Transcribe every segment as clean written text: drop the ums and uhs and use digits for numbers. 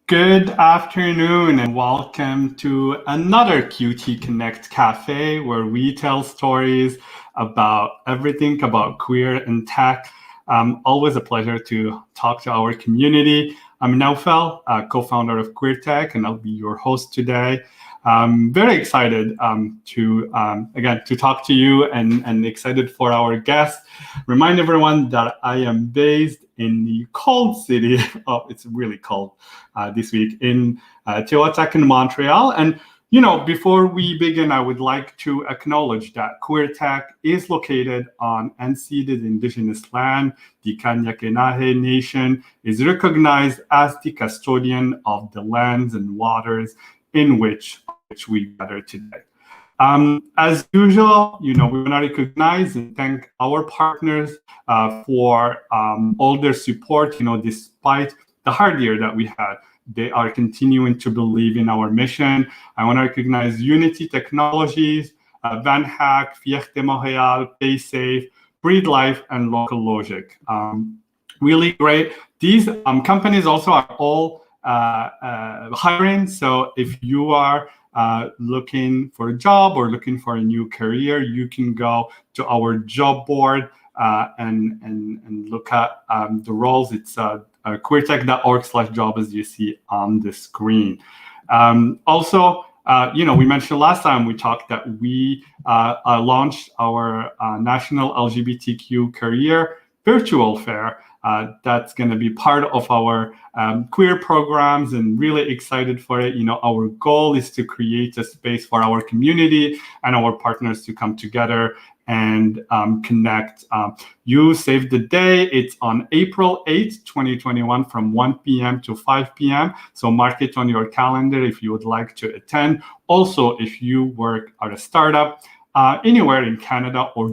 Good afternoon and welcome to another QT Connect Cafe where we tell stories about everything about queer and tech. Always a pleasure to talk to our community. I'm Naoufel, co-founder of Queer Tech, and I'll be your host today. I'm very excited to talk to you and excited for our guests. Remind everyone that I am based in the cold city. Oh, it's really cold this week in Tehuantepec, Montreal. And before we begin, I would like to acknowledge that Queer Tech is located on unceded Indigenous land. The Kanyakenahe Nation is recognized as the custodian of the lands and waters in which we gather today. As usual, we want to recognize and thank our partners for all their support. Despite the hard year that we had, they are continuing to believe in our mission. I want to recognize Unity Technologies, Van Hack, Fichte Montreal, PaySafe, Breed Life, and Local Logic. Really great. These companies also are all hiring. So if you are looking for a job or looking for a new career, you can go to our job board and look at the roles. It's queertech.org/job, as you see on the screen. Also, we mentioned last time we talked that we launched our National LGBTQ Career Virtual Fair. That's going to be part of our queer programs, and really excited for it. Our goal is to create a space for our community and our partners to come together and connect. You save the day. It's on April 8th, 2021 from 1 p.m. to 5 p.m. So mark it on your calendar if you would like to attend. Also, if you work at a startup, anywhere in Canada, or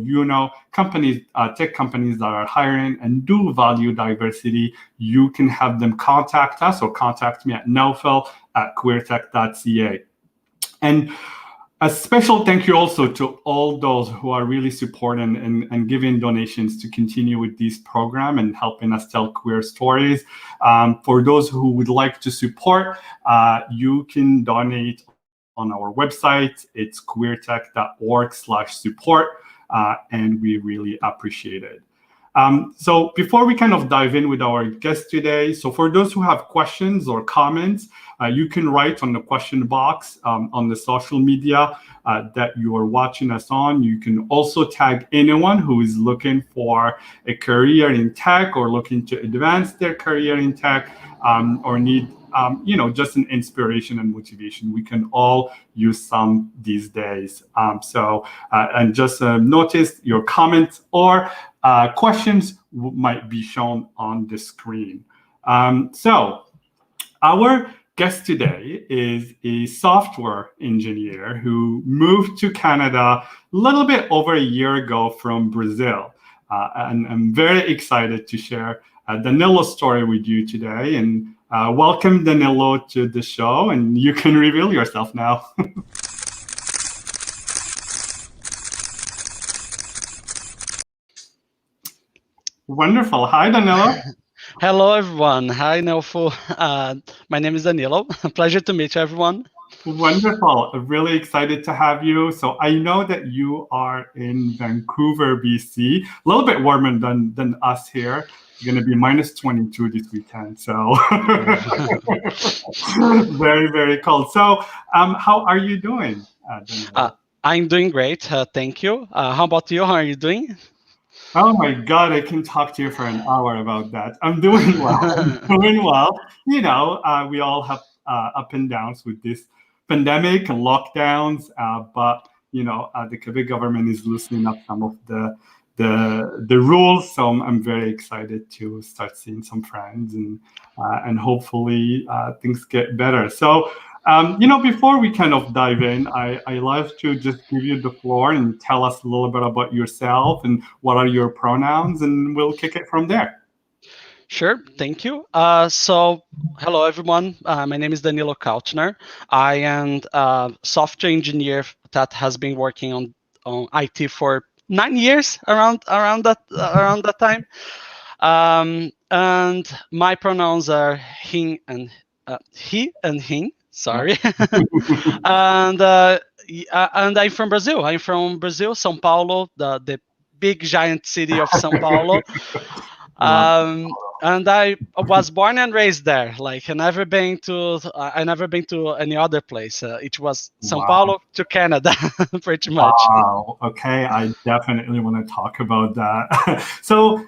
companies, tech companies that are hiring and do value diversity, you can have them contact us or contact me at naoufel@queertech.ca. And a special thank you also to all those who are really supporting and giving donations to continue with this program and helping us tell queer stories. For those who would like to support, you can donate on our website. It's queertech.org/support, and we really appreciate it. So before we kind of dive in with our guest today, so for those who have questions or comments, you can write on the question box on the social media that you are watching us on. You can also tag anyone who is looking for a career in tech or looking to advance their career in tech, or need just an inspiration and motivation. We can all use some these days. And just notice your comments or questions might be shown on the screen. So our guest today is a software engineer who moved to Canada a little bit over a year ago from Brazil. And I'm very excited to share Danilo's story with you today. And welcome, Danilo, to the show. And you can reveal yourself now. Wonderful. Hi, Danilo. Hello, everyone. Hi, Naoufel. My name is Danilo. Pleasure to meet you, everyone. Wonderful. Really excited to have you. So I know that you are in Vancouver, BC, a little bit warmer than us here. It's going to be -22 this weekend. So very, very cold. So how are you doing, Danilo? I'm doing great. Thank you. How about you? How are you doing? Oh my God, I can talk to you for an hour about that. I'm doing well. I'm doing well. We all have up and downs with this pandemic and lockdowns, but the Quebec government is loosening up some of the rules. So I'm very excited to start seeing some friends and hopefully things get better. So. Before we kind of dive in, I love to just give you the floor and tell us a little bit about yourself and what are your pronouns, and we'll kick it from there. Sure, thank you. Hello, everyone. My name is Danilo Kaltner. I am a software engineer that has been working on IT for 9 years, around that time. And my pronouns are he and him. Sorry. and I'm from Brazil. I'm from Brazil, São Paulo, the big giant city of São Paulo. And I was born and raised there. Like I never been to any other place. It was São Paulo to Canada, pretty much. Wow. Okay, I definitely want to talk about that. So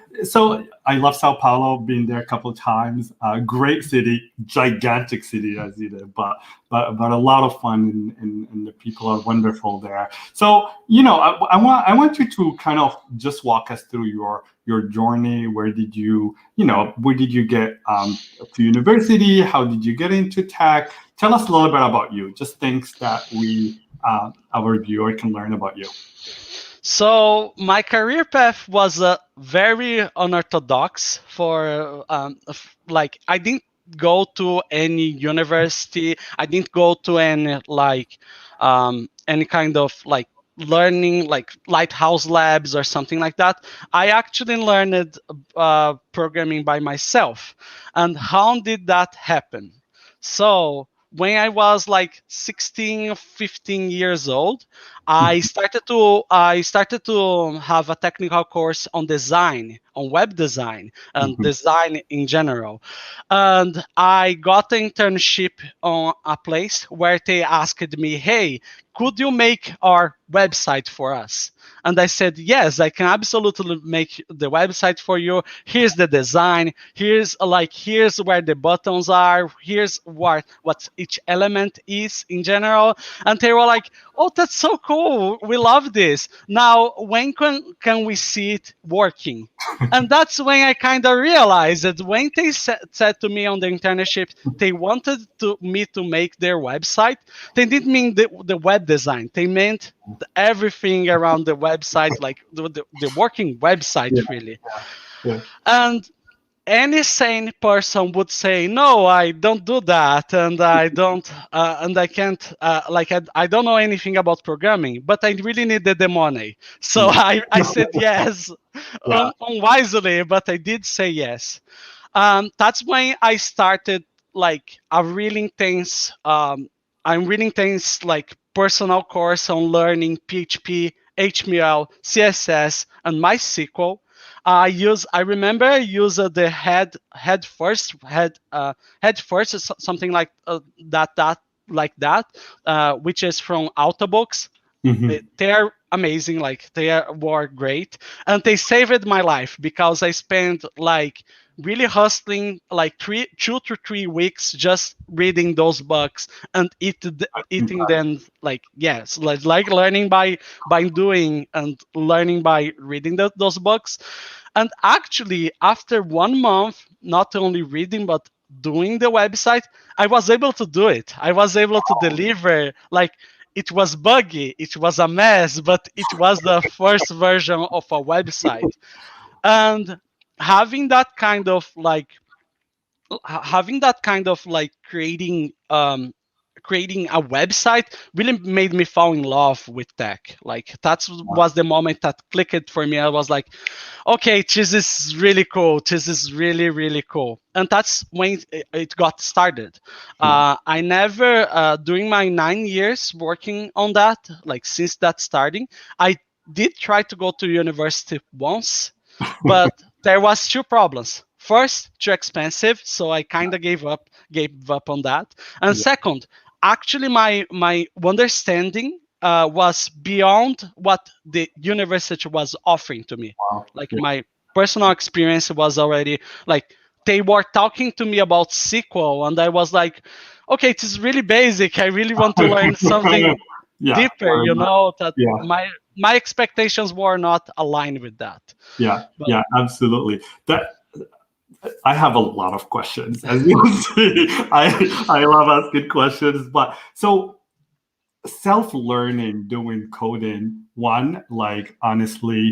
I love Sao Paulo. Been there a couple of times. Great city, gigantic city as you did, but a lot of fun, and the people are wonderful there. So I want you to kind of just walk us through your journey. Where did you get to university? How did you get into tech? Tell us a little bit about you. Just things that our viewer can learn about you. So my career path was very unorthodox. I didn't go to any university. I didn't go to any kind of learning, like lighthouse labs or something like that. I actually learned programming by myself. And how did that happen? So when I was 16 or 15 years old, I started to have a technical course on design, on web design and design in general. And I got an internship on a place where they asked me, hey, could you make our website for us? And I said, yes, I can absolutely make the website for you. Here's the design. Here's where the buttons are. Here's what each element is in general. And they were like, oh, that's so cool. We love this. Now, when can we see it working? And that's when I kind of realized that when they said to me on the internship, they wanted me to make their website, they didn't mean the web design. They meant everything around the website, like the working website, really. Yeah. And any sane person would say, no, I don't do that, and I don't, and I can't, I don't know anything about programming, but I really needed the money. So Yeah. I said yes, Yeah. unwisely, but I did say yes. That's when I started like a really intense, I'm really intense like personal course on learning PHP, HTML, CSS, and MySQL. I remember I used the head first something like that like that, which is from Autobooks. Hmm. They're amazing, like were great, and they saved my life because I spent like really hustling like 2 to 3 weeks just reading those books and eating them, like yes, like learning by doing and learning by reading those books. And actually after 1 month not only reading but doing the website, I was able to do it. I was able to deliver, like it was buggy, it was a mess, but it was the first version of a website. And having that kind of like having that kind of like creating a website really made me fall in love with tech. Like that was the moment that clicked for me. I was like, okay, this is really cool, this is really really cool. And that's when it got started. Yeah. I never during my 9 years working on that, like since that starting, I did try to go to university once, but there was two problems. First, too expensive, so I kind of gave up on that. And Yeah. second, actually my understanding was beyond what the university was offering to me. Wow. Like Yeah. my personal experience was already like they were talking to me about SQL, and I was like, okay, it is really basic. I really want to learn something Yeah. deeper, that Yeah. my expectations were not aligned with that. Yeah. But Yeah. Absolutely. That I have a lot of questions, as you see. I love asking questions, but so self-learning doing coding, one, like honestly,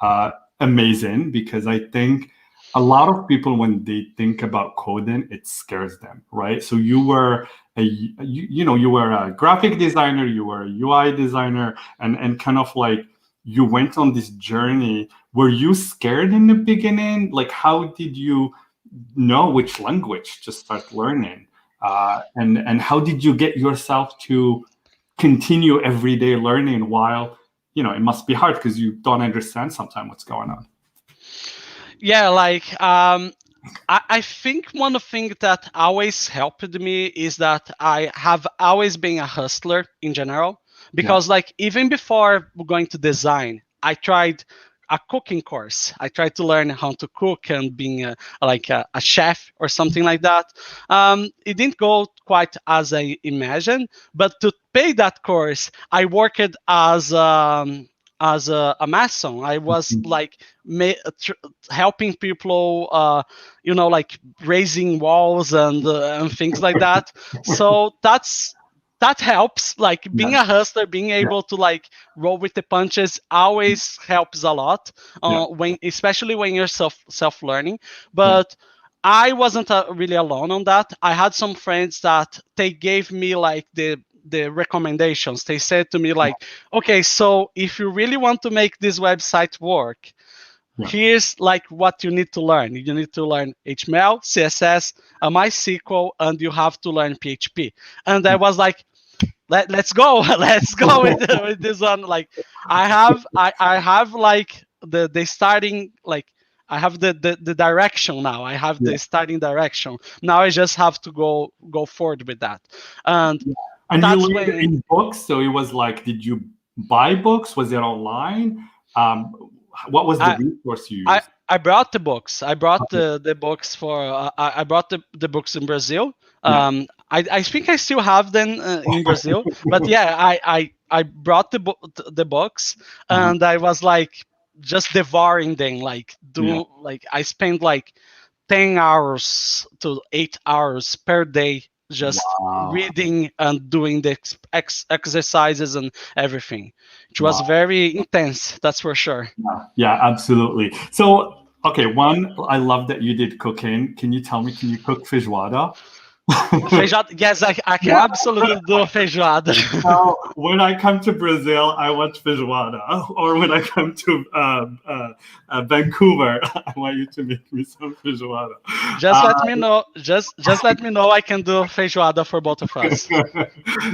uh amazing, because I think a lot of people, when they think about coding, it scares them, right? So you were you were a graphic designer, you were a UI designer, and kind of like you went on this journey. Were you scared in the beginning? Like, how did you know which language to start learning, and how did you get yourself to continue everyday learning while, it must be hard because you don't understand sometimes what's going on. yeah, like I think one thing that always helped me is that I have always been a hustler in general. Yeah. Because like even before going to design, I tried a cooking course. I tried to learn how to cook and being a chef or something like that. It didn't go quite as I imagined, but to pay that course, I worked as a mason. I was Mhm. like helping people, like raising walls and things like that. So that helps. Like being Yeah. a hustler, being Yeah. able to like roll with the punches always helps a lot. Yeah. When especially when you're self learning, Yeah. but. I wasn't really alone on that. I had some friends that they gave me like the recommendations. They said to me like, okay, so if you really want to make this website work, Yeah. here's like what you need to learn. You need to learn HTML, CSS, MySQL, and you have to learn PHP. And I was like, let's go, let's go with this one. Like I have like the starting, like I have the direction now. I have Yeah. the starting direction. Now I just have to go forward with that. And And you that's learned when in books, so it was like, did you buy books? Was it online? What was the I resource you I used? I brought the books. I brought Okay. the books for. I brought the books in Brazil. Yeah. I think I still have them in Brazil. But yeah, I brought the books, Uh-huh. and I was like just devouring them. Like Yeah. I spent like 10 hours to 8 hours per day just Wow. reading and doing the exercises and everything. It was Wow. very intense. That's for sure. Yeah, yeah, absolutely. So Okay, one, I love that you did cooking. Can you tell me, can you cook feijoada? Feijoada, yes, I can absolutely do a feijoada. Well, when I come to Brazil, I want feijoada. Or when I come to Vancouver, I want you to make me some feijoada. Just let me know. Just let me know. I can do feijoada for both of us.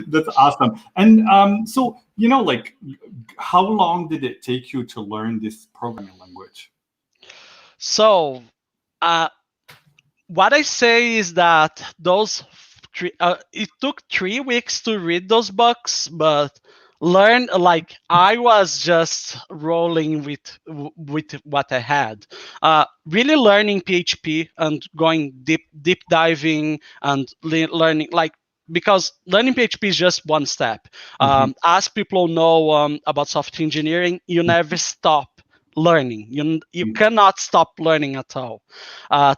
That's awesome. And so, like, how long did it take you to learn this programming language? So, uh, what I say is that it took 3 weeks to read those books, but learn like I was just rolling with what I had. Really learning PHP and going deep diving and learning like because learning PHP is just one step. As people know about software engineering, you never stop learning. You cannot stop learning at all.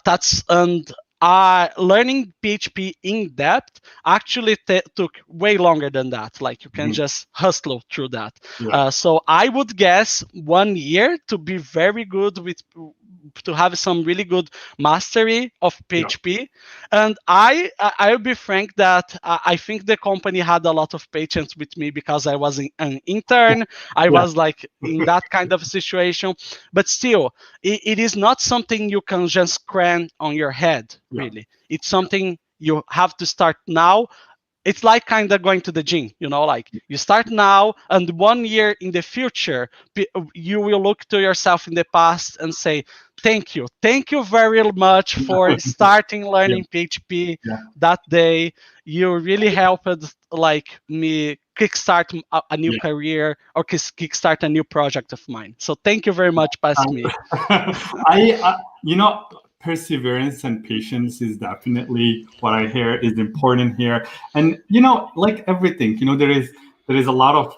That's and learning PHP in depth actually took way longer than that. Like you can just hustle through that. Yeah. So I would guess 1 year to be very good to have some really good mastery of PHP. And I'll be frank that I think the company had a lot of patience with me because I was an intern. I was like in that kind of situation, but still, it is not something you can just cram on your head. Really, it's something you have to start now. It's like kind of going to the gym, like you start now and 1 year in the future, you will look to yourself in the past and say, thank you very much for starting learning PHP that day. You really helped like me kickstart a new career or kickstart a new project of mine. So thank you very much, Pasmi. Perseverance and patience is definitely what I hear is important here. And like everything, there is a lot of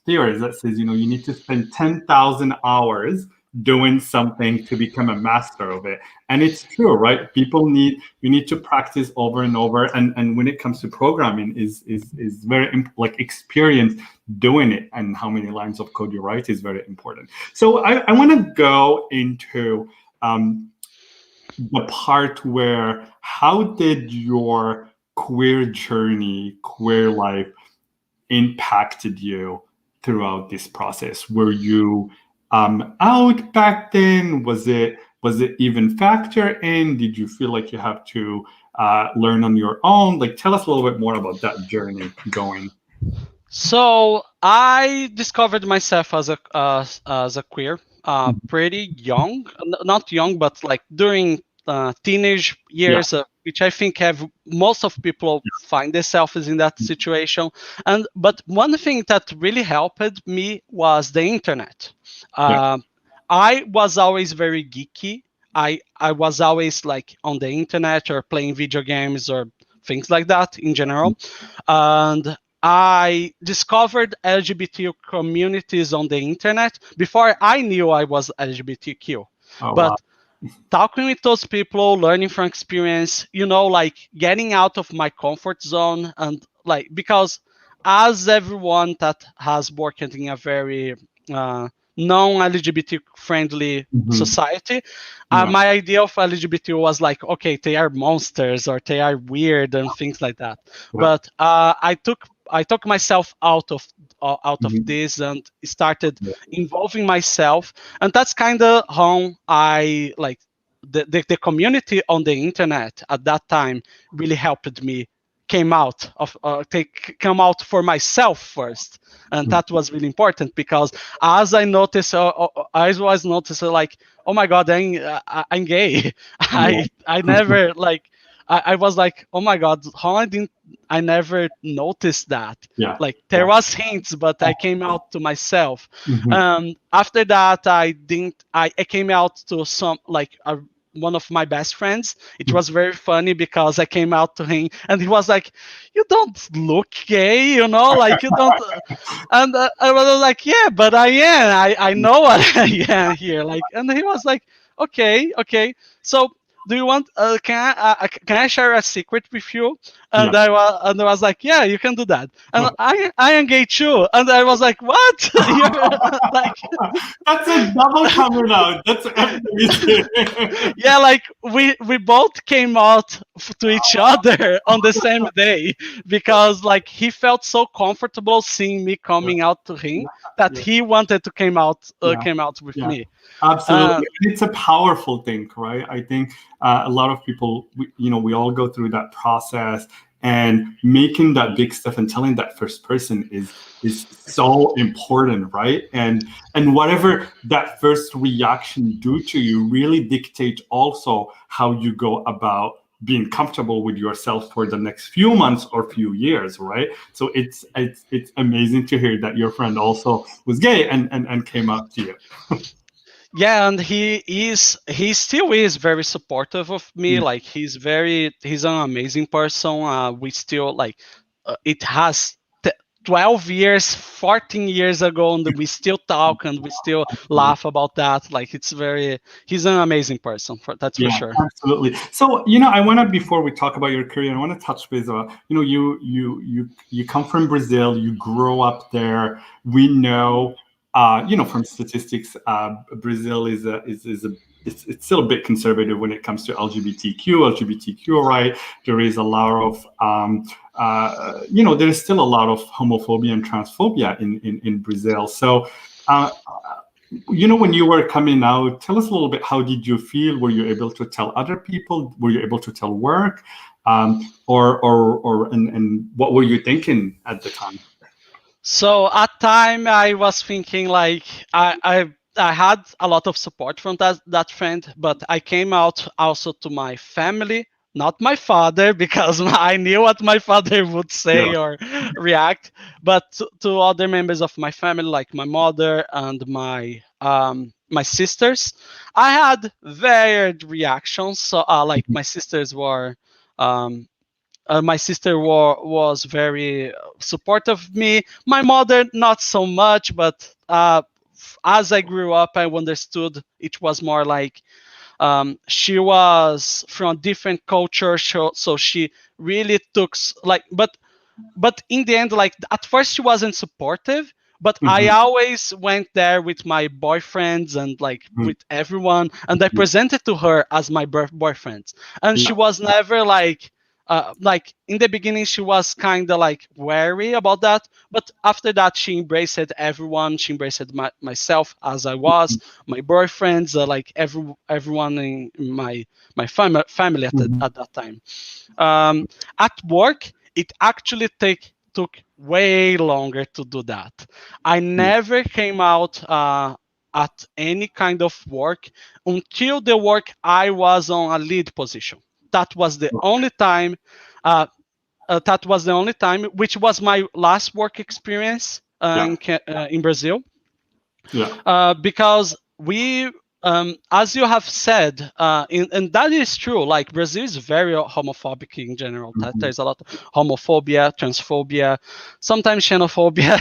theories that says you need to spend 10,000 hours doing something to become a master of it. And it's true, right? You need to practice over and over. And when it comes to programming, is very like experience doing it, and how many lines of code you write is very important. So I want to go into the part where how did your queer journey, queer life impacted you throughout this process? Were you out back then? Was it even factor in? Did you feel like you have to learn on your own? Like, tell us a little bit more about that journey going. So I discovered myself as a queer pretty young, not young, but like during teenage years, which I think have most of people find themselves in that situation. But one thing that really helped me was the internet. I was always very geeky. I was always like on the internet or playing video games or things like that in general. And I discovered LGBT communities on the internet before I knew I was LGBTQ. But talking with those people, learning from experience, like getting out of my comfort zone, and like because as everyone that has worked in a very non-LGBT friendly society, my idea of LGBT was like, okay, they are monsters or they are weird and things like that. But I took myself out of this and started involving myself, and that's kind of how I like the community on the internet at that time really helped me come out for myself first. And that was really important because as I noticed, I was noticing like, oh my god, I'm gay. I never like I was like, oh my god, how I never noticed that. Like there was hints, but I came out to myself. After that, I came out to some like one of my best friends. It was very funny because I came out to him and he was like, you don't look gay, like you don't. And I was like, yeah, but I am. I know what I am here. Like, and he was like, okay. So do you want? Can I share a secret with you?" Yeah. And I was like, "Yeah, you can do that." And I am gay too. And I was like, "What?" You're like, That's a double coming out. That's amazing. yeah, like we both came out to each other on the same day because like he felt so comfortable seeing me Yeah, coming out to him that yeah, he wanted to yeah, came out with yeah. me. Uh, Absolutely. And it's a powerful thing, right? I think a lot of people, we all go through that process, and making that big step and telling that first person is so important, right? And whatever that first reaction do to you really dictates also how you go about being comfortable with yourself for the next few months or few years, right? So it's amazing to hear that your friend also was gay and came up to you. yeah, and he still is very supportive of me. Yeah. Like he's an amazing person. We still like it has 12 years, 14 years ago, and we still talk and we still laugh about that. Like he's an amazing person, that's for Yeah, sure. absolutely. So, I want to, before we talk about your career, I want to touch base about, you come from Brazil, you grow up there. We know, from statistics, Brazil it's still a bit conservative when it comes to LGBTQ, right? There is a lot of, there's still a lot of homophobia and transphobia in Brazil. So, uh, when you were coming out, tell us a little bit, how did you feel? Were you able to tell other people? Were you able to tell work? And what were you thinking at the time? So at time I was thinking like I had a lot of support from that friend, but I came out also to my family, not my father, because I knew what my father would Yeah. say or react, but to other members of my family, like my mother and my sisters. I had varied reactions. So like my sister was very supportive of me. My mother, not so much, but as I grew up, I understood it was more like she was from different culture, so she really took like, but in the end, like at first she wasn't supportive. But I Mhm. always went there with my boyfriends and like with everyone, and I presented to her as my boyfriends, and she Yeah. was never like in the beginning she was kind of like wary about that, but after that she embraced everyone. She embraced myself as I was, my boyfriends, like everyone in my family Mhm. at that time. um, at work, it actually took way longer to do that. I Yeah. never came out at any kind of work until the work I was on a lead position. That was the only time. Uh, that was the only time, which was my last work experience Yeah. in Brazil, Yeah. because we, as you have said, and that is true. Like Brazil is very homophobic in general. Mhm. There's a lot of homophobia, transphobia, sometimes xenophobia.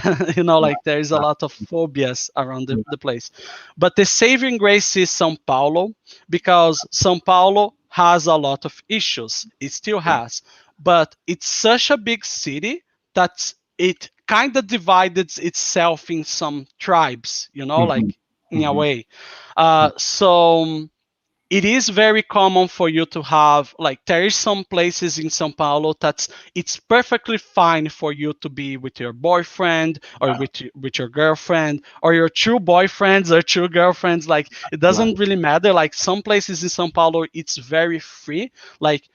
Like there's a Yeah. lot of phobias around the place. But the saving grace is São Paulo, because São Paulo has a lot of issues. It still Yeah. has, but it's such a big city that it kind of divided itself in some tribes, Mhm. like in a Mhm. way. So it is very common for you to have like there is some places in São Paulo that's it's perfectly fine for you to be with your boyfriend or Yeah. with your girlfriend or your true boyfriends or true girlfriends. Like it Yeah. doesn't really matter. Like some places in São Paulo it's very free. Like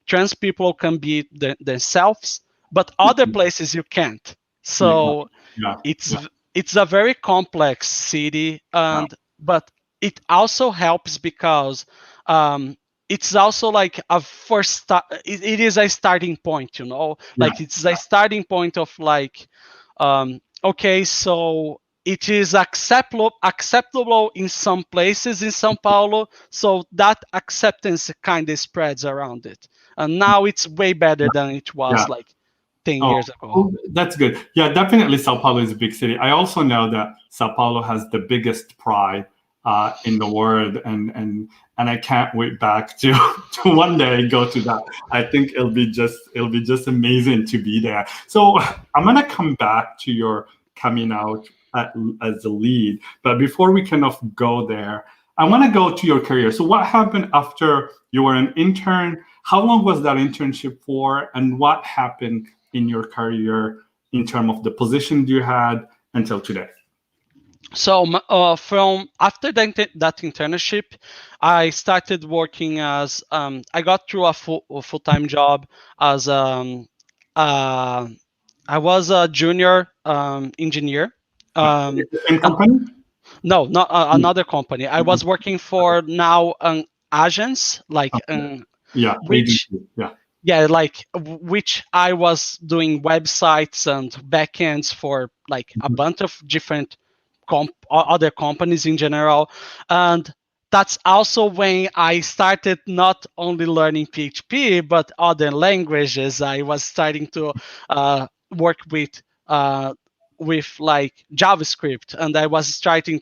trans people can be themselves, but other Mhm. places you can't. Yeah. So Yeah. it's Yeah. it's a very complex city, Yeah. and but it also helps because um, it's also like a first it is a starting point, Yeah. like it's a starting point of like okay, so it is acceptable in some places in Sao Paulo, so that acceptance kind of spreads around it, and now it's way better than it Yeah. was like 10 Oh, years ago. oh, that's good. Yeah, definitely Sao Paulo is a big city. I also know that Sao Paulo has the biggest pride in the world, and I can't wait back to to one day go to that. I think it'll be just amazing to be there. So I'm gonna come back to your coming out as a lead, but before we kind of go there, I want to go to your career. So what happened after you were an intern? How long was that internship for, and what happened in your career in terms of the positions you had until today? So from after that internship, I started working as I got through a full-time job as uh, I was a junior engineer. In And company? no, not another company. I was working for now an agents like Yeah, which agency. Yeah. yeah, like which I was doing websites and backends for like a bunch of different other companies in general. And that's also when I started not only learning PHP but other languages. I was starting to work with like JavaScript, and I was starting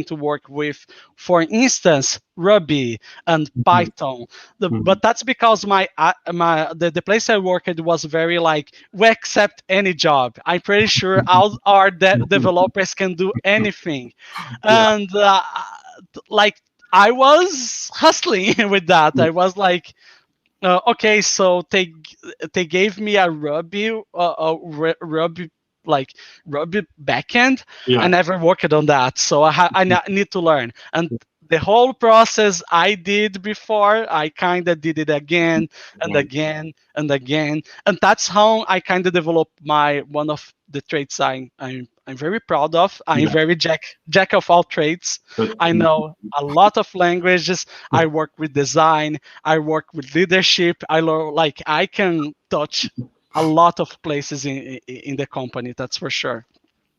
to work with, for instance, Ruby and Mhm. Python. Mhm. But that's because the place I worked was very like, we accept any job. I'm pretty sure all our developers can do anything, Yeah. and like I was hustling with that. I was like, okay, so they gave me a Ruby like Ruby backend. I Yeah. never worked on that, so I need to learn. And the whole process I did before, I kind of did it again and Right. again and again, and that's how I kind of developed my one of the traits I'm very proud of. I'm Yeah. very jack of all trades. That's I know a lot of languages. I work with design. I work with leadership. I learn like I can touch a lot of places in the company. That's for sure.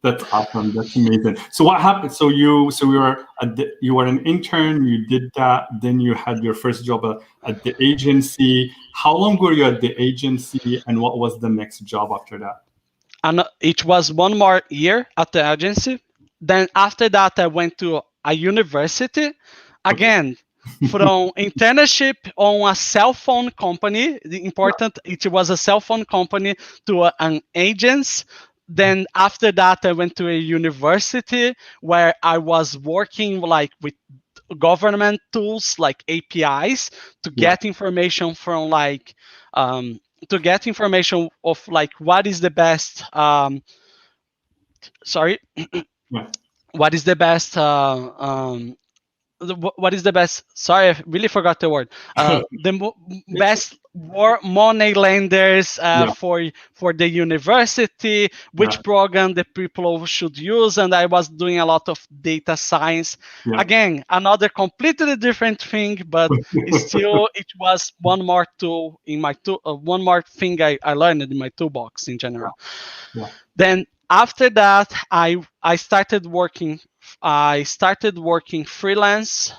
that's awesome. That's amazing. So what happened? So you were you were an intern. You did that. Then you had your first job at the agency. How long were you at the agency, and what was the next job after that? And it was one more year at the agency. Then after that, I went to a university Okay. again from internship on a cell phone company. The important, it was a cell phone company to an agents. Then after that, I went to a university where I was working like with government tools like APIs to Yeah. get information from like to get information of like what is the best sorry Yeah. what is the best what is the best, sorry, I really forgot the word, the It's best money lenders yeah. for the university, Yeah. which program the people should use. And I was doing a lot of data science, Yeah. again another completely different thing, but still it was one more tool in my tool, one more thing I learned in my toolbox in general. Yeah. Then after that, I started working. I started working freelance.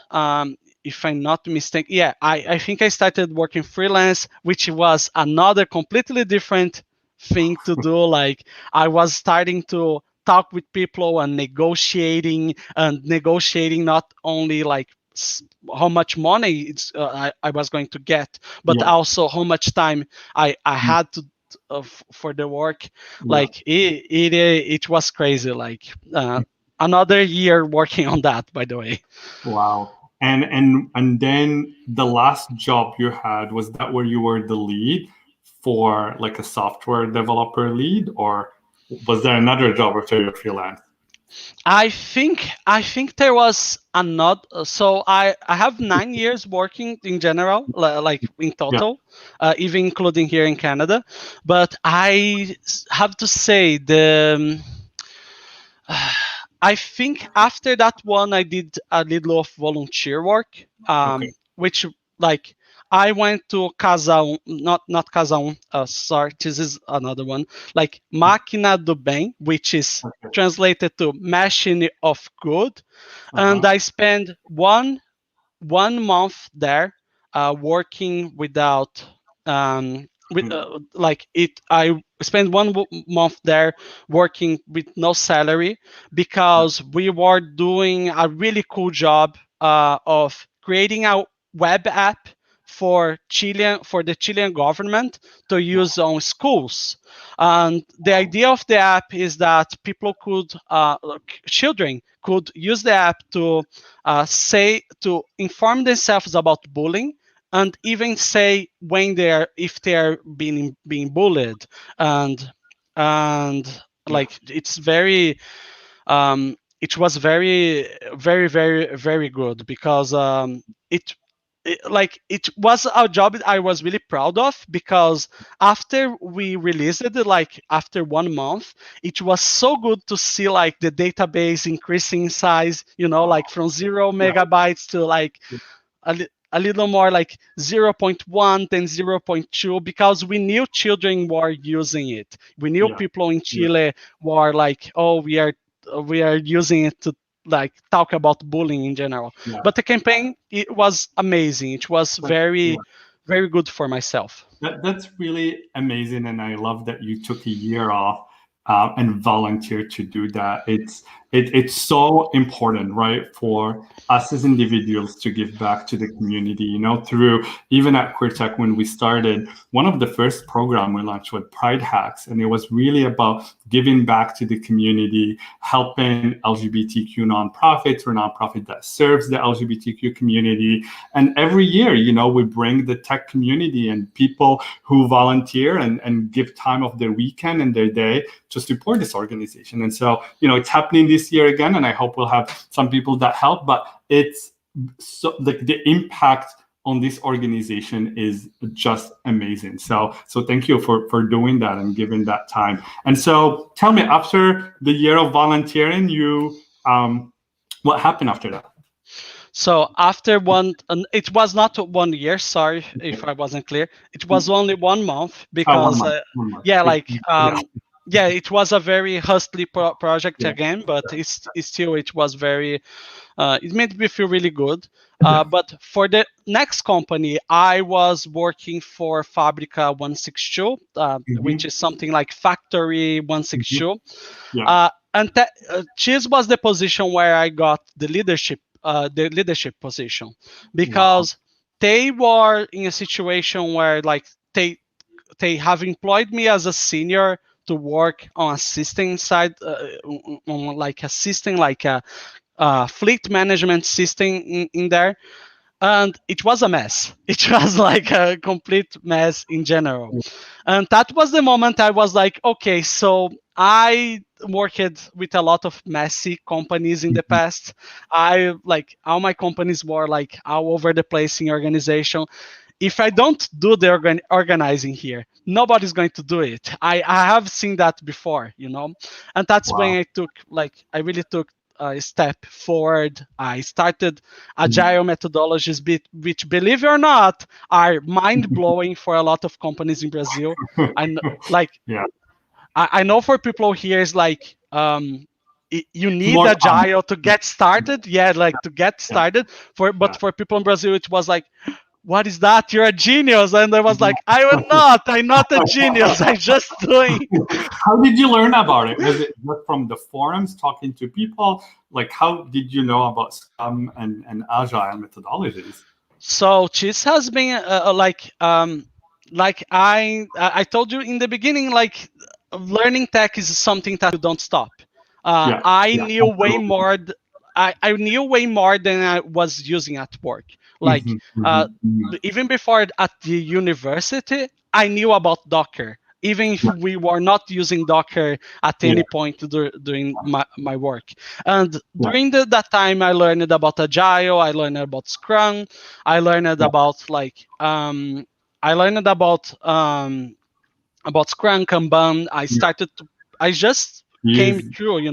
If I'm not mistaken, yeah, I think I started working freelance, which was another completely different thing to do. Like I was starting to talk with people and negotiating not only like how much money I was going to get, but Yeah. also how much time I had to for the work. Yeah. Like it was crazy. Like another year working on that, by the way. Wow. And then the last job you had, was that where you were the lead for like a software developer lead, or was there another job after your freelance? I think there was another. So I have 9 years working in general, like in Yeah. total, even including here in Canada. But I have to say I think after that one, I did a little of volunteer work, Okay. which like I went to Casa Um, not Casa Um, sorry, this is another one, like Máquina do Bem, which is Okay. translated to Machine of Good, and Uh-huh. I spent one month there, working without with like it. I spent one month there working with no salary because we were doing a really cool job of creating a web app for the Chilean government to use on schools. And the idea of the app is that people could, children could use the app to say to inform themselves about bullying, and even say when they're if they're being bullied. And like it's very it was very good because it was a job I was really proud of, because after we released it, like after 1 month, it was so good to see like the database increasing in size, like from 0 megabytes to like a little more like zero point 0.1, then 0.2, because we knew children were using it. We knew people in Chile were like, oh, we are using it to like talk about bullying in general. But the campaign, it was amazing. It was very good for myself. That's really amazing, and I love that you took a year off and volunteered to do that. It's so important, right, for us as individuals to give back to the community. Through even at QueerTech, when we started, one of the first program we launched was Pride Hacks, and it was really about giving back to the community, helping LGBTQ nonprofits or nonprofit that serves the LGBTQ community. And every year, we bring the tech community and people who volunteer and give time of their weekend and their day to support this organization. And so, it's happening this year again, and I hope we'll have some people that help, but it's so like the impact on this organization is just amazing. So thank you for doing that and giving that time. And so tell me, after the year of volunteering, what happened after that? So after it was not 1 year, sorry if I wasn't clear. It was only 1 month because, 1 month. it was a very hustly project again, but it was very, it made me feel really good. But for the next company, I was working for Fabrica 162, which is something like Factory 162. And this was the position where I got the leadership position, because they were in a situation where like they have employed me as a senior to work on assisting side, on like assisting like a fleet management system in there. And it was a mess. It was like a complete mess in general. And that was the moment I was like, okay, so I worked with a lot of messy companies in the past. I like all my companies were like all over the place in organization. If I don't do the organizing here, nobody's going to do it. I have seen that before, and that's when I really took a step forward. I started agile methodologies, which, believe it or not, are mind-blowing for a lot of companies in Brazil. I know for people here is like, you need agile to get started. To get started. But for people in Brazil, it was like, what is that? You're a genius. And I was like, I'm not a genius. I'm just doing. How did you learn about it? Was it just from the forums, talking to people? Like, how did you know about Scrum and Agile methodologies? So this has been I told you in the beginning, like learning tech is something that you don't stop. I knew way more. I knew way more than I was using at work. Like even before at the university, I knew about Docker, even if we were not using Docker at any point during my work. And during that time, I learned about Agile, I learned about Scrum, I learned about Scrum, Kanban. I just came through,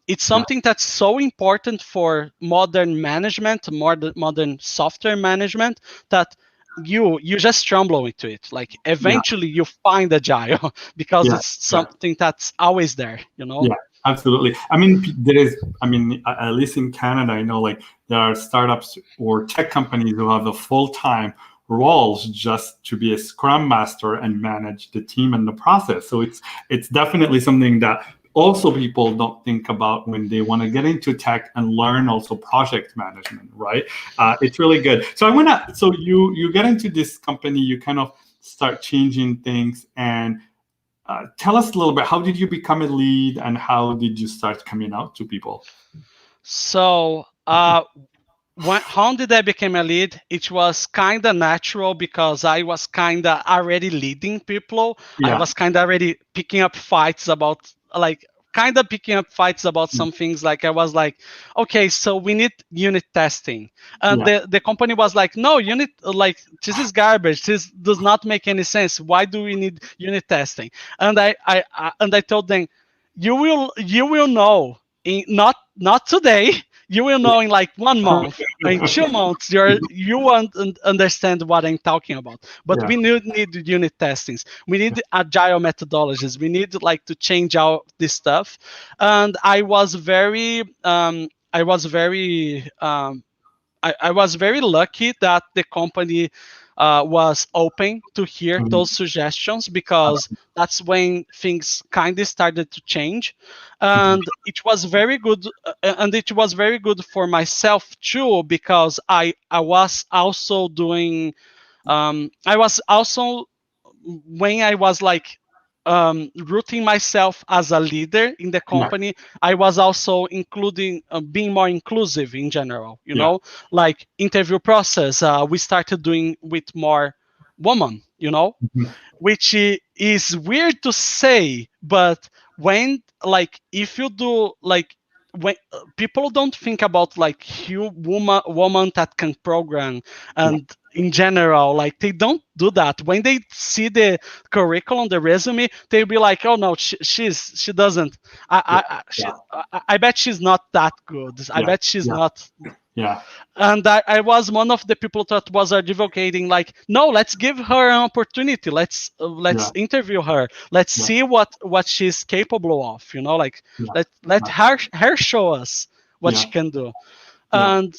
it's something that's so important for modern management, modern software management, that you just stumble into it. Like eventually you find Agile because it's something that's always there, Yeah, absolutely. I mean, at least in Canada, I know like there are startups or tech companies who have a full-time roles just to be a scrum master and manage the team and the process. So it's definitely something that also people don't think about when they want to get into tech and learn also project management, right? It's really good. So so you get into this company, you kind of start changing things, and tell us a little bit, how did you become a lead and how did you start coming out to people? So, how did I become a lead? It was kind of natural because I was kind of already leading people. I Yeah. was kind of already picking up fights about some things. Like I was like, okay, so we need unit testing, and Yeah. the company was like, no, unit, like, this is garbage. This does not make any sense. Why do we need unit testing? And I told them, you will know in not today. You will know in like 1 month, or in 2 months. You won't understand what I'm talking about. But Yeah. we need unit testings. We need agile methodologies. We need like to change out this stuff. And I was very lucky that the company was open to hear Mhm. those suggestions, because that's when things kind of started to change, Mhm. and it was very good. And it was very good for myself too, because I was also doing. I was also, when I was like rooting myself as a leader in the Yeah. company, I was also including being more inclusive in general. Yeah. Like interview process, we started doing with more women. Mhm. Which is weird to say, but when, like, if you do like, when people don't think about like woman that can program, Yeah. and in general, like, they don't do that. When they see the curriculum, the resume, they'll be like, oh no, she doesn't. Yeah. She, I bet she's not that good. I Yeah. bet she's Yeah. not. Yeah. And I was one of the people that was advocating, like, no, let's give her an opportunity. Let's Yeah. interview her. Let's Yeah. see what she's capable of. Like, Yeah. let her show us what she Yeah. can do. Yeah. And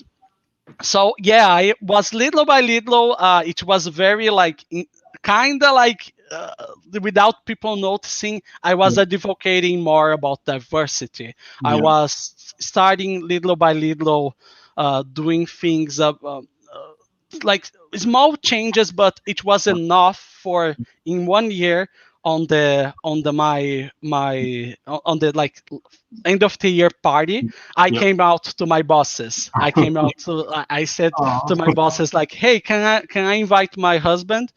so, yeah, I was little by little. It was very like kind of like without people noticing, I was Yeah. advocating more about diversity. I Yeah. was starting little by little, doing things like small changes, but it was enough for in 1 year, on the my on the like end of the year party, I Yeah. came out to my bosses. I said to Aw. my bosses, like, hey, can I invite my husband?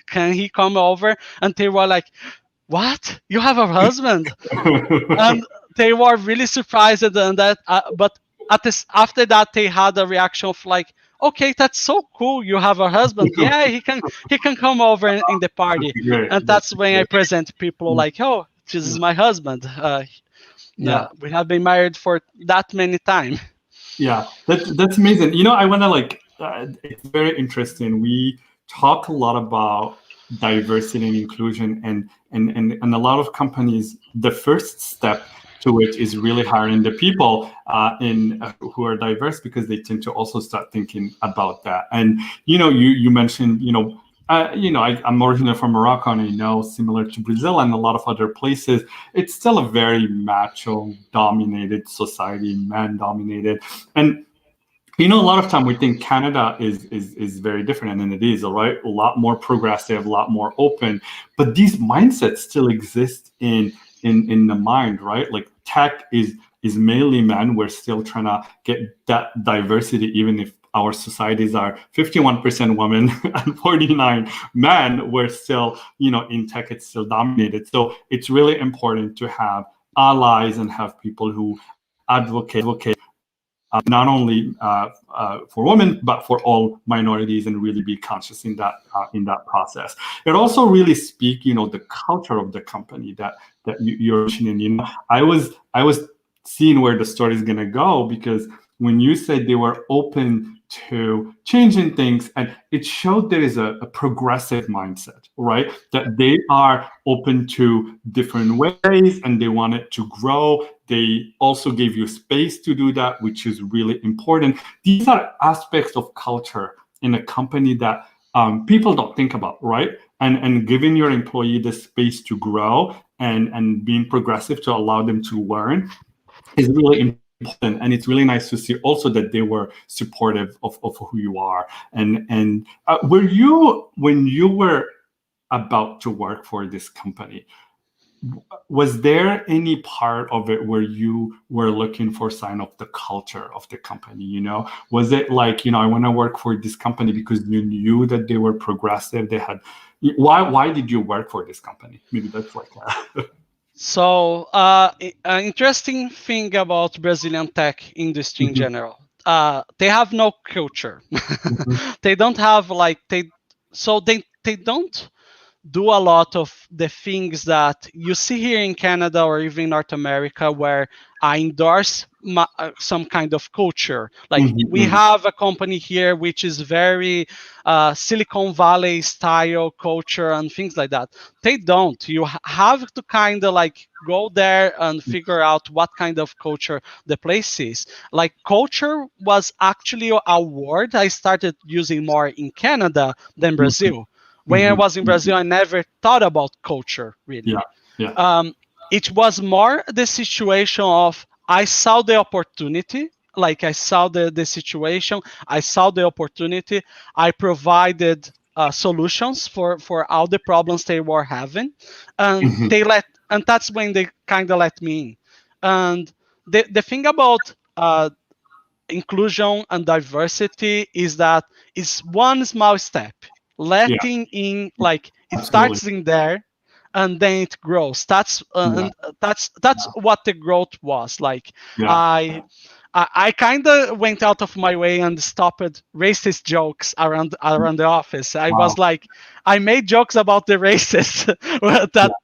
Can he come over? And they were like, what? You have a husband? And they were really surprised, and that, but after that, they had a reaction of like, okay, that's so cool, you have a husband. Yeah, he can come over in the party. That's great. And That's that's when I great. present people like, oh, this is Yeah. my husband. Yeah. We have been married for that many time. Yeah, that's amazing. I want to like. It's very interesting. We talk a lot about diversity and inclusion, and a lot of companies. The first step to it is really hiring the people in who are diverse, because they tend to also start thinking about that. And you mentioned I'm originally from Morocco, and I know, similar to Brazil and a lot of other places, it's still a very macho dominated society, man dominated. And a lot of time we think Canada is very different, and then it is, all right, a lot more progressive, a lot more open, but these mindsets still exist in the mind, right? Like, tech is mainly men. We're still trying to get that diversity, even if our societies are 51% women and 49 men. We're still, in tech, it's still dominated. So it's really important to have allies and have people who advocate not only for women but for all minorities, and really be conscious in that process. It also really speak, the culture of the company that you're mentioning. I was seeing where the story is going to go, because when you said they were open to changing things, and it showed there is a progressive mindset, right? That they are open to different ways and they want it to grow. They also gave you space to do that, which is really important. These are aspects of culture in a company that people don't think about, right? And giving your employee the space to grow and being progressive to allow them to learn is really important. And it's really nice to see also that they were supportive of who you are. And were you, when you were about to work for this company, was there any part of it where you were looking for sign of the culture of the company? Was it like, I want to work for this company because you knew that they were progressive, they had, why did you work for this company? Maybe that's like So, an interesting thing about Brazilian tech industry in general, they have no culture. They don't have like they don't do a lot of the things that you see here in Canada or even North America, where I endorse some kind of culture. Like we have a company here which is very Silicon Valley style culture and things like that. They don't. You have to kind of like go there and figure out what kind of culture the place is. Like culture was actually a word I started using more in Canada than Brazil. When I was in Brazil, I never thought about culture really. It was more the situation of I saw the opportunity, like I saw the situation, I saw the opportunity, I provided solutions for all the problems they were having, and and that's when they kind of let me in. And the thing about inclusion and diversity is that it's one small step. Letting in, like it starts in there, and then it grows. And that's what the growth was. Like I kind of went out of my way and stopped racist jokes around the office. I was like, I made jokes about the racists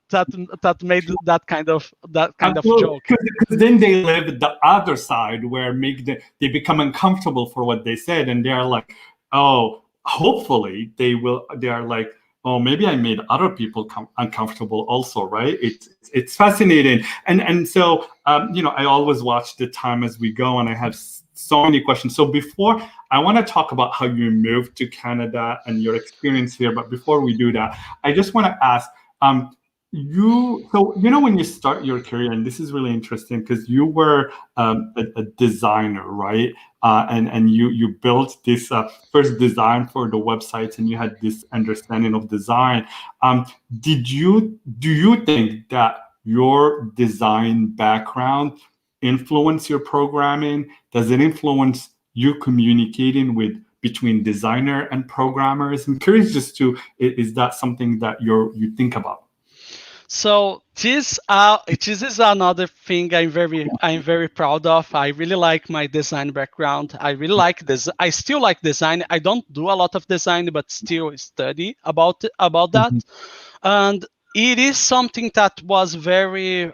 that made that kind of joke. Because then they live the other side where they become uncomfortable for what they said, and they are like, oh, hopefully they are like, oh, maybe I made other people uncomfortable also, right? It's fascinating. And so, I always watch the time as we go, and I have so many questions. So before, I want to talk about how you moved to Canada and your experience here. But before we do that, I just want to ask, when you start your career, and this is really interesting because you were a designer, right? And you built this first design for the websites, and you had this understanding of design. Do you think that your design background influence your programming? Does it influence you communicating between designer and programmers? I'm curious is that something that you think about? So this is another thing I'm very proud of. I really like my design background. I really like this. I still like design. I don't do a lot of design, but still study about that. And it is something that was very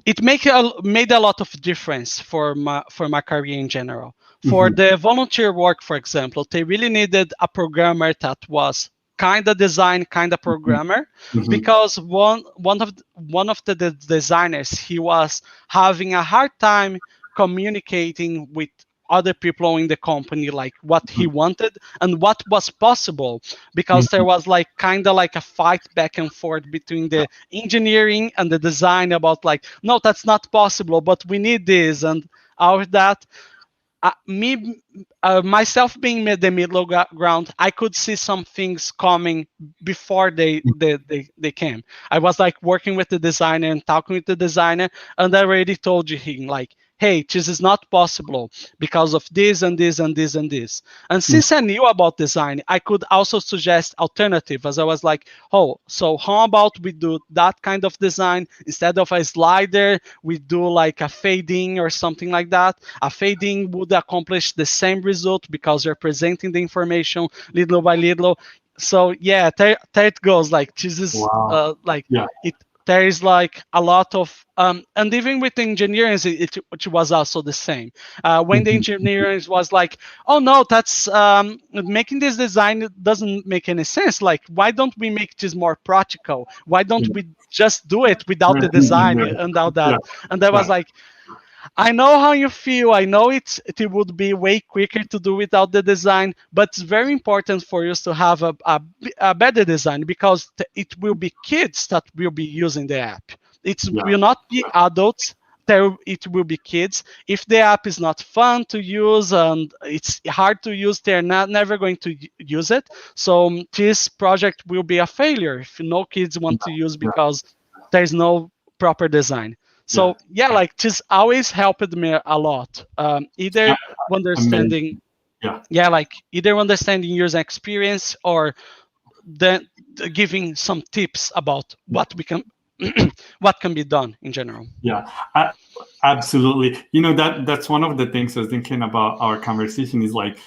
it made a lot of difference for my career in general. For the volunteer work, for example, they really needed a programmer that was kind of design, kind of programmer, because one of the designers, he was having a hard time communicating with other people in the company, like what he wanted and what was possible, because there was like kind of like a fight back and forth between the engineering and the design about like, no, that's not possible, but we need this and all of that. Myself being the middle ground, I could see some things coming before they came. I was like working with the designer and talking with the designer, and I already told him like, hey, this is not possible because of this and this and this and this. And since I knew about design, I could also suggest alternative, as I was like, oh, so how about we do that kind of design instead of a slider, we do like a fading or something like that. A fading would accomplish the same result because you're presenting the information little by little. So yeah, there it goes. Like this is it. There is like a lot of and even with the engineering, it was also the same. When the engineering was like, oh no, that's making this design doesn't make any sense. Like, why don't we make this more practical? Why don't we just do it without the design and all that? And I was like, I know how you feel. I know it would be way quicker to do without the design, but it's very important for you to have a better design because it will be kids that will be using the app. It Yeah. will not be adults. It will be kids. If the app is not fun to use and it's hard to use, they're not never going to use it. So this project will be a failure if no kids want to use Yeah. because there's no proper design. Yeah. So yeah, like this always helped me a lot. Either Amazing. understanding, Yeah. yeah, like either understanding user experience or then giving some tips about what we can, what can be done in general. Yeah, absolutely. You know, that's one of the things I was thinking about our conversation is like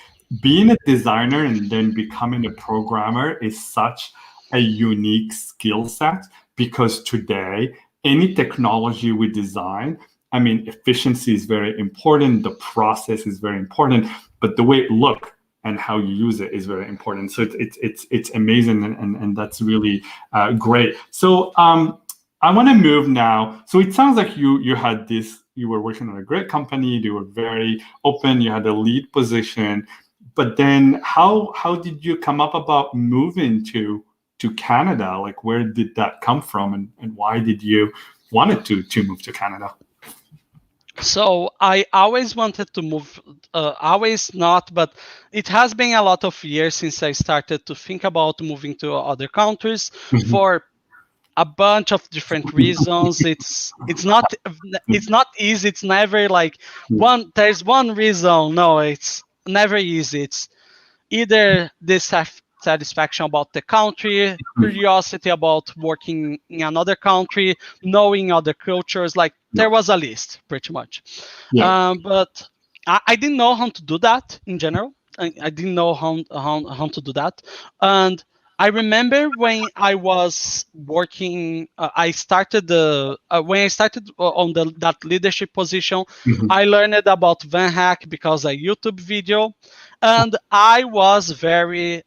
being a designer and then becoming a programmer is such a unique skill set because today any technology we design, I mean, efficiency is very important, the process is very important, but the way it look and how you use it is very important. So it's amazing and that's really great. So I want to move now. So it sounds like you had this. You were working at a great company. You were very open. You had a lead position, but then how did you come up about moving to Canada? Like where did that come from, and why did you wanted to move to Canada? So I always wanted to move, always not, but it has been a lot of years since I started to think about moving to other countries Mhm. for a bunch of different reasons. It's not easy. It's never like there's one reason. No, it's never easy. It's either dissatisfaction about the country, curiosity about working in another country, knowing other cultures. Like Yeah, there was a list, pretty much. yeah, But I didn't know how to do that in general. I didn't know how to do that. And I remember when I was working, I started when I started on that leadership position, mhm, I learned about Van Hack because a YouTube video, and I was very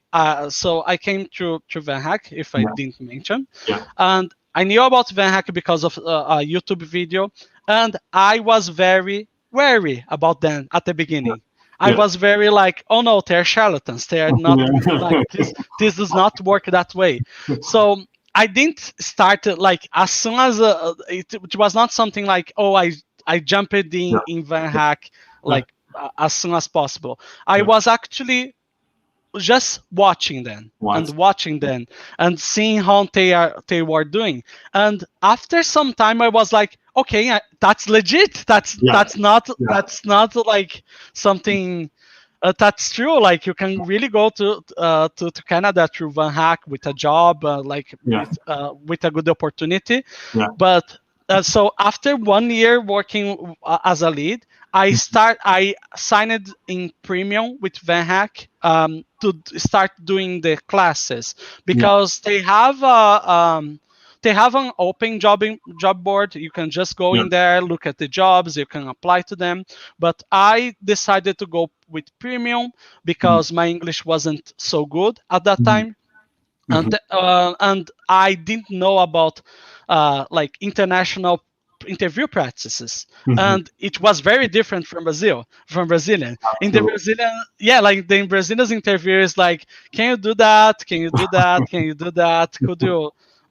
so I came through Van Hack, if I yeah, didn't mention, yeah, and I knew about Van Hack because of a YouTube video, and I was very wary about them at the beginning. I yeah, was very like, oh no, they're charlatans. They're not like yeah, this. This does not work that way. So I didn't start like as soon as it was not something like, oh, I jumped in Van Hack yeah, like as soon as possible. I yeah. was actually just watching them and What? watching them and seeing how they were doing. And after some time I was like, okay, that's legit. that's Yeah, that's not yeah, that's not like something that's true. Like you can really go to Canada through Van Hack with a job, like yeah, with a good opportunity. yeah, But so after 1 year working as a lead, I signed in premium with Van Hack to start doing the classes yeah, because they have an open job board. You can just go yeah. in there, look at the jobs, you can apply to them. But I decided to go with premium Mhm, because my English wasn't so good at that mhm, time, mhm, and I didn't know about like international interview practices, mhm. and it was very different from Brazilian. In the Absolutely. Brazilian, yeah, like the Brazilian's interview is like, can you do that? Can you do that? Can you do that?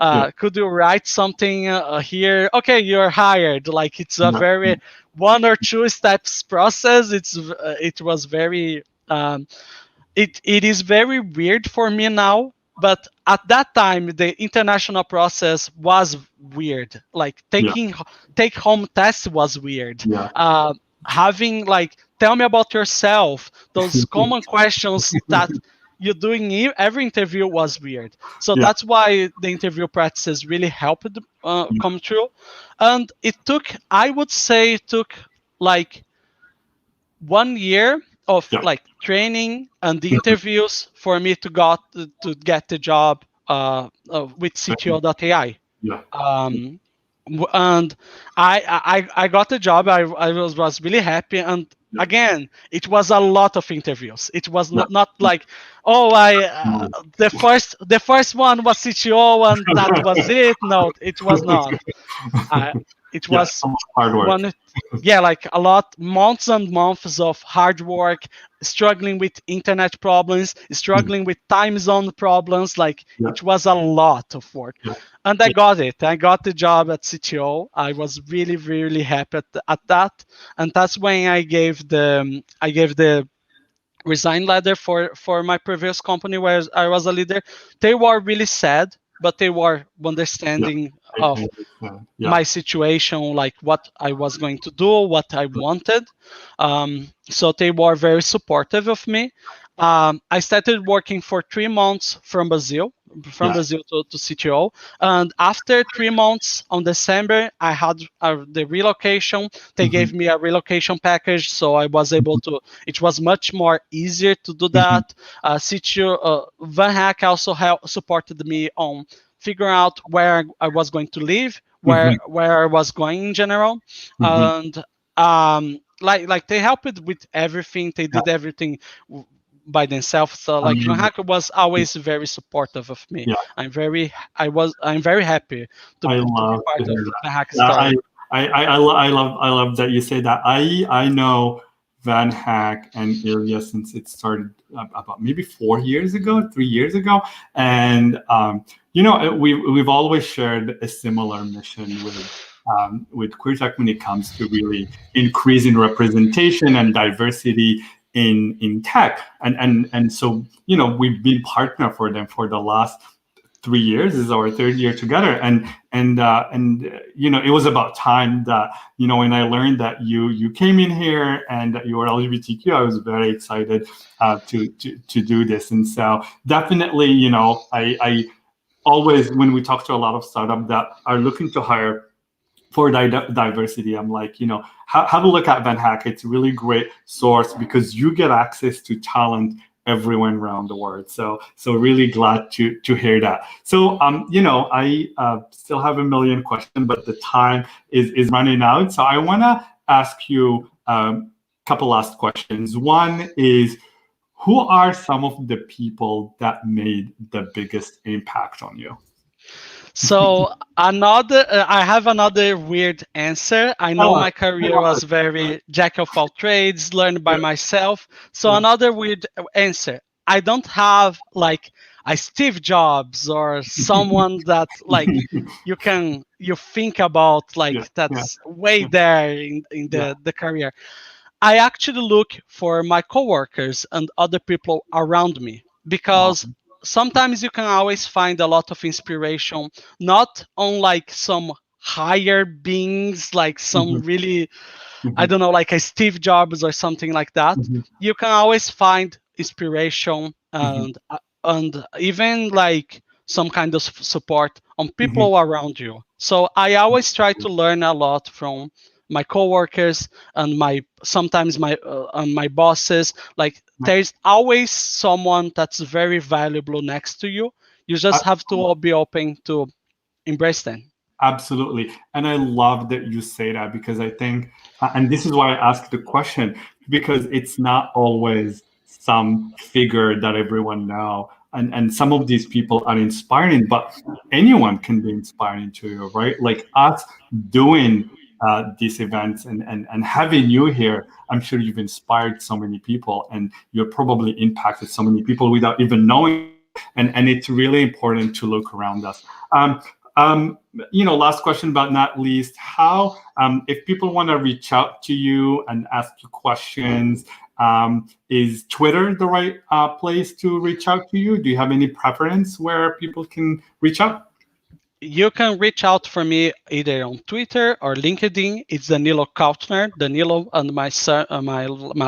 Yeah, Could you write something here? Okay, you're hired. Like it's a yeah, very one or two steps process. It was very it is very weird for me now, but at that time the international process was weird. Like yeah, take home test was weird. yeah. uh, Having like tell me about yourself, those common questions that you do in every interview was weird. So Yeah, that's why the interview practices really helped come true. And it took, I would say it took like 1 year of yeah, like training and the interviews for me to get the job with CTO.ai. yeah, Um, and I got the job. I was really happy. And yeah, again, it was a lot of interviews. It was yeah. not like, oh, I No. the first one was CTO and that was it. No, it was not. it Yeah, was so much hard work. one, yeah, like a lot, months and months of hard work, struggling with internet problems, Mhm. struggling with time zone problems. Like Yeah, it was a lot of work, yeah, and I got it. I got the job at CTO. I was really, really happy at that, and that's when I gave the resign letter for my previous company where I was a leader. They were really sad, but they were yeah. understanding I of understand. Yeah. my situation, like what I was going to do, what I wanted. So they were very supportive of me. I started working for 3 months from Yeah. Brazil to CTO. And after 3 months on December, I had the relocation. They Mhm. gave me a relocation package, so I was able to. It was much more easier to do Mhm. that. CTO Van Hack also supported me on figuring out where I was going to live, Mhm. where I was going in general, Mhm. and like they helped with everything. They Yeah. did everything by themselves. So like Van Amazing. Hacker was always very supportive of me. Yeah. I'm very happy I to be love to part of hear that. Van Hacker Yeah, story. I love that you say that. I know Van Hack and Ilya since it started about maybe 4 years ago, 3 years ago, and we've always shared a similar mission with Queer Tech when it comes to really increasing representation and diversity in tech, and so we've been partner for them for the last 3 years. This is our third year together, and it was about time that when I learned that you came in here and that you were LGBTQ, I was very excited to do this. And so definitely, I always, when we talk to a lot of startups that are looking to hire for diversity, I'm like, have a look at Van Hack. It's a really great source because you get access to talent everywhere around the world. So really glad to hear that. So I still have a million questions, but the time is running out. So I want to ask you a couple last questions. One is, who are some of the people that made the biggest impact on you? So I have another weird answer. I know Oh, my career was very jack of all trades, learned by yeah, myself. So yeah. another weird answer. I don't have like a Steve Jobs or someone that like you think about Yeah, like yeah, that's way yeah, there in yeah. the career. I actually look for my coworkers and other people around me because Um, sometimes you can always find a lot of inspiration, not on like some higher beings, like some mhm, really, I mhm, don't know, like a Steve Jobs or something like that. mhm, You can always find inspiration mhm, and even like some kind of support on mhm. people around you. So I always try to learn a lot from my coworkers and my bosses. Like there's always someone that's very valuable next to you. You just A- have to be open to embrace them. Absolutely. And I love that you say that because I think, and this is why I asked the question, because it's not always some figure that everyone know. And some of these people are inspiring, but anyone can be inspiring to you, right? Like us doing these events and having you here, I'm sure you've inspired so many people and you've probably impacted so many people without even knowing. And it's really important to look around us. Um, um, last question, but not least, how, if people want to reach out to you and ask you questions, is Twitter the right place to reach out to you? Do you have any preference where people can reach out? You can reach out for me either on Twitter or LinkedIn. It's Danilo Kaltner, Danilo and my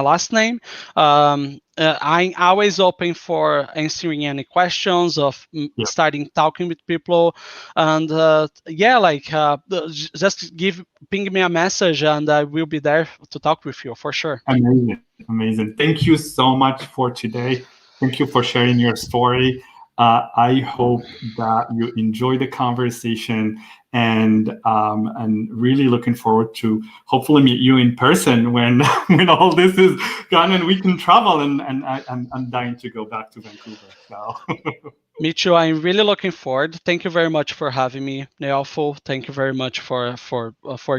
last name. I'm always open for answering any questions of Yeah, starting talking with people, and yeah, like just ping me a message, and I will be there to talk with you for sure. amazing, amazing. Thank you so much for today. Thank you for sharing your story. I hope that you enjoy the conversation and really looking forward to hopefully meet you in person when when all this is gone and we can travel. And I'm dying to go back to Vancouver. So Me too. I'm really looking forward. Thank you very much for having me, Naoufel. Thank you very much for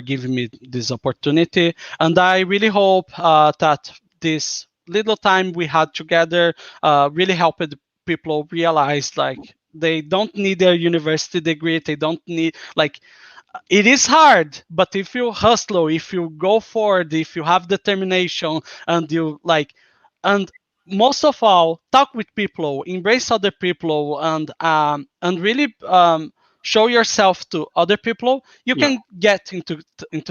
giving me this opportunity. And I really hope that this little time we had together really helped people realize like they don't need a university degree. They don't need like it is hard, but if you hustle, if you go forward, if you have determination, and you like, and most of all, talk with people, embrace other people, and really show yourself to other people, you Yeah, can get into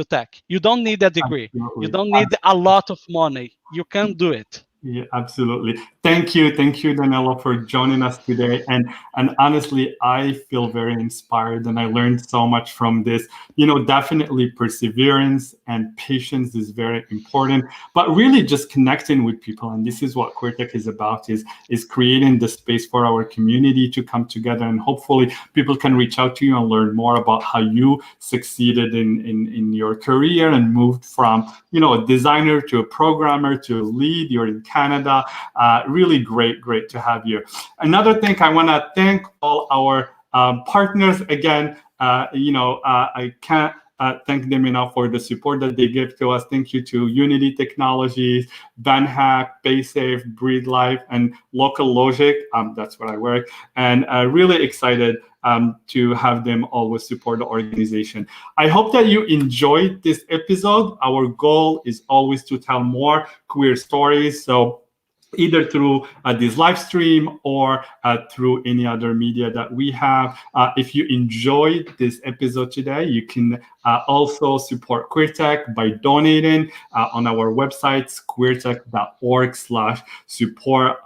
tech. You don't need a degree. You absolutely. don't need a lot of money. You can do it. Yeah, absolutely. Thank you, Danilo, for joining us today. And honestly, I feel very inspired, and I learned so much from this. You know, definitely perseverance and patience is very important, but really just connecting with people. And this is what QueerTech is about: is creating the space for our community to come together, and hopefully people can reach out to you and learn more about how you succeeded in your career and moved from, you know, a designer to a programmer to a lead. You're in Canada. Really great to have you. Another thing, I want to thank all our partners again. I can't thank them enough for the support that they give to us. Thank you to Unity Technologies, VanHack, PaySafe, Breathe Life, and Local Logic. That's where I work. And really excited to have them always support the organization. I hope that you enjoyed this episode. Our goal is always to tell more queer stories. So either through this live stream or through any other media that we have. If you enjoyed this episode today, you can also support QueerTech by donating on our website, queertech.org/support.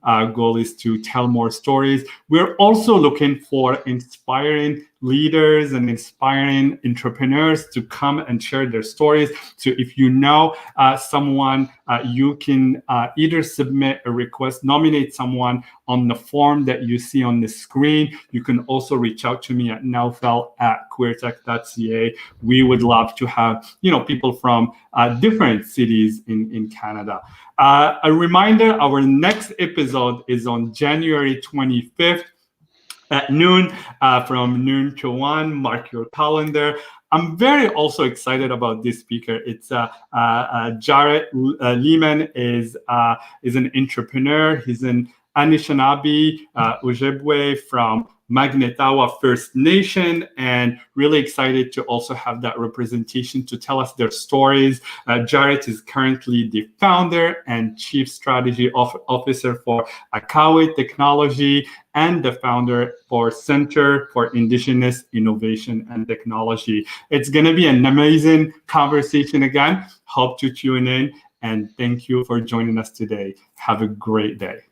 Our goal is to tell more stories. We're also looking for inspiring leaders and inspiring entrepreneurs to come and share their stories. So if you know someone, you can either submit a request, nominate someone on the form that you see on the screen. You can also reach out to me at naoufel@queertech.ca. We would love to have, you know, people from different cities in Canada. A reminder, our next episode is on January 25th at noon, from noon to 1. Mark your calendar. I'm very also excited about this speaker. It's Jarrett Lehman is an entrepreneur. He's an Anishinaabe Ojibwe from Magnetawa First Nation, and really excited to also have that representation to tell us their stories. Jarrett is currently the founder and chief strategy officer for Akawe Technology and the founder for Center for Indigenous Innovation and Technology. It's going to be an amazing conversation again. Hope to tune in, and thank you for joining us today. Have a great day.